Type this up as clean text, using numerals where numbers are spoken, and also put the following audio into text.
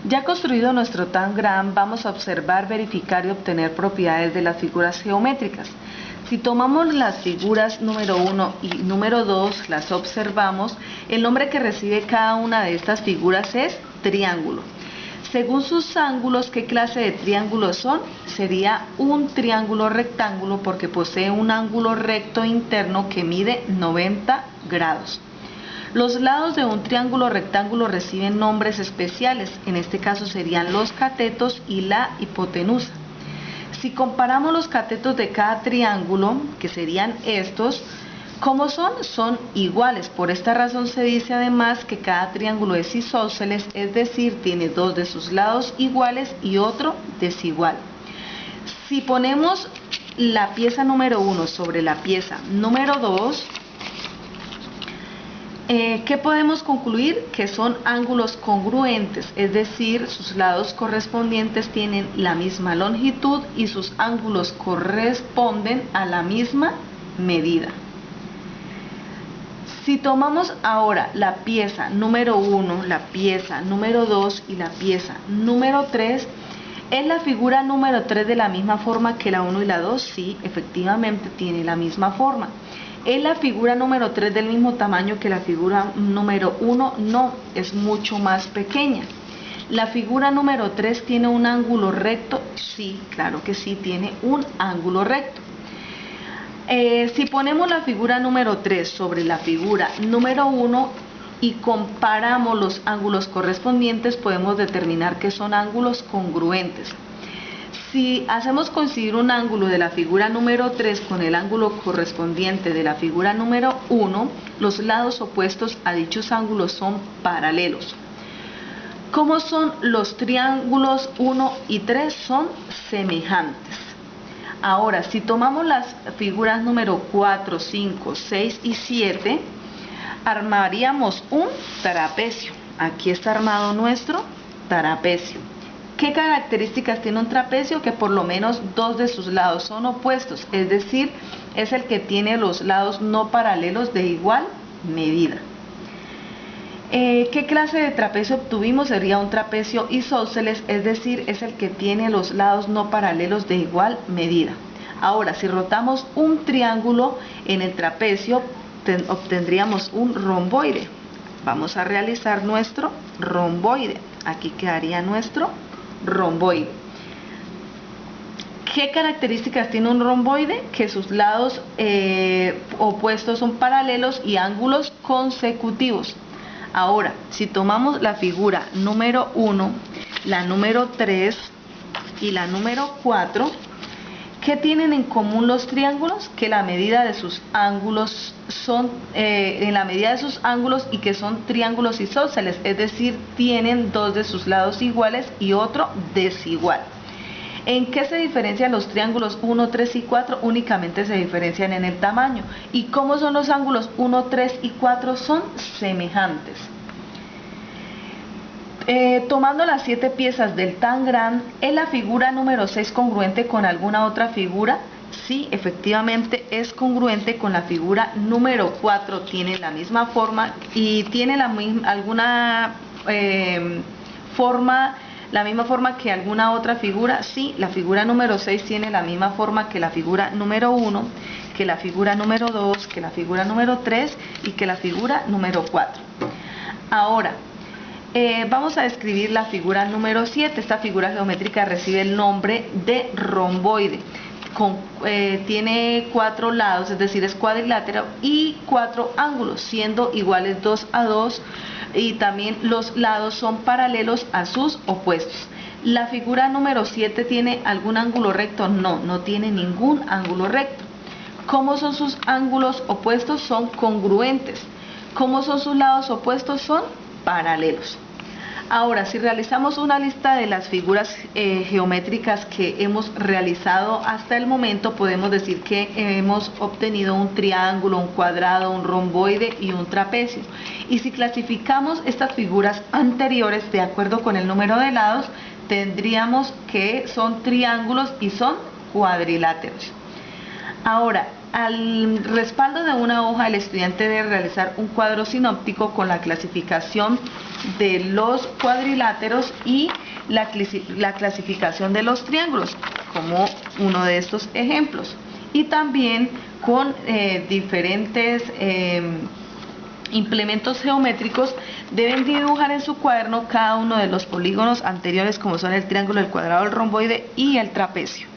Ya construido nuestro tangram, vamos a observar, verificar y obtener propiedades de las figuras geométricas. Si tomamos las figuras número 1 y número 2, las observamos, el nombre que recibe cada una de estas figuras es triángulo. Según sus ángulos, ¿qué clase de triángulos son? Sería un triángulo rectángulo porque posee un ángulo recto interno que mide 90 grados. Los lados de un triángulo rectángulo reciben nombres especiales, en este caso serían los catetos y la hipotenusa. Si comparamos los catetos de cada triángulo, que serían estos, ¿cómo son? Son iguales. Por esta razón se dice además que cada triángulo es isósceles, es decir, tiene dos de sus lados iguales y otro desigual. Si ponemos la pieza número 1 sobre la pieza número 2, ¿qué podemos concluir? Que son ángulos congruentes, es decir, sus lados correspondientes tienen la misma longitud y sus ángulos corresponden a la misma medida. Si tomamos ahora la pieza número 1, la pieza número 2 y la pieza número 3, ¿es la figura número 3 de la misma forma que la 1 y la 2? Sí, efectivamente tiene la misma forma. ¿Es la figura número 3 del mismo tamaño que la figura número 1? No, es mucho más pequeña. ¿La figura número 3 tiene un ángulo recto? Sí, claro que sí, tiene un ángulo recto. Si ponemos la figura número 3 sobre la figura número 1 y comparamos los ángulos correspondientes, podemos determinar que son ángulos congruentes. Si hacemos coincidir un ángulo de la figura número 3 con el ángulo correspondiente de la figura número 1, los lados opuestos a dichos ángulos son paralelos. ¿Cómo son los triángulos 1 y 3? Son semejantes. Ahora, si tomamos las figuras número 4, 5, 6 y 7, armaríamos un trapecio. Aquí está armado nuestro trapecio. ¿Qué características tiene un trapecio? Que por lo menos dos de sus lados son opuestos, es decir, es el que tiene los lados no paralelos de igual medida. ¿Qué clase de trapecio obtuvimos? Sería un trapecio isósceles, es decir, es el que tiene los lados no paralelos de igual medida. Ahora, si rotamos un triángulo en el trapecio, obtendríamos un romboide. Vamos a realizar nuestro romboide. Aquí quedaría nuestro romboide. ¿Qué características tiene un romboide? Que sus lados opuestos son paralelos y ángulos consecutivos. Ahora, si tomamos la figura número 1, la número 3 y la número 4, ¿qué tienen en común los triángulos? Que la medida de sus ángulos son en la medida de sus ángulos y que son triángulos isósceles, es decir, tienen dos de sus lados iguales y otro desigual. ¿En qué se diferencian los triángulos 1, 3 y 4? Únicamente se diferencian en el tamaño. ¿Y cómo son los ángulos 1, 3 y 4? Son semejantes. Tomando las 7 piezas del tangram, ¿es la figura número 6 congruente con alguna otra figura? Sí, efectivamente es congruente con la figura número 4, tiene la misma forma y tiene la misma forma que alguna otra figura. Sí, la figura número 6 tiene la misma forma que la figura número 1, que la figura número 2, que la figura número 3 y que la figura número 4. Ahora, vamos a describir la figura número 7. Esta figura geométrica recibe el nombre de romboide. Tiene 4 lados, es decir, es cuadrilátero y 4 ángulos, siendo iguales 2 a 2, y también los lados son paralelos a sus opuestos. ¿La figura número 7 tiene algún ángulo recto? No, no tiene ningún ángulo recto. ¿Cómo son sus ángulos opuestos? Son congruentes. ¿Cómo son sus lados opuestos? Son paralelos. Ahora, si realizamos una lista de las figuras geométricas que hemos realizado hasta el momento, podemos decir que hemos obtenido un triángulo, un cuadrado, un romboide y un trapecio. Y si clasificamos estas figuras anteriores de acuerdo con el número de lados, tendríamos que son triángulos y son cuadriláteros. Ahora, al respaldo de una hoja, el estudiante debe realizar un cuadro sinóptico con la clasificación de los cuadriláteros y la clasificación de los triángulos, como uno de estos ejemplos. Y también con diferentes implementos geométricos deben dibujar en su cuaderno cada uno de los polígonos anteriores, como son el triángulo, el cuadrado, el romboide y el trapecio.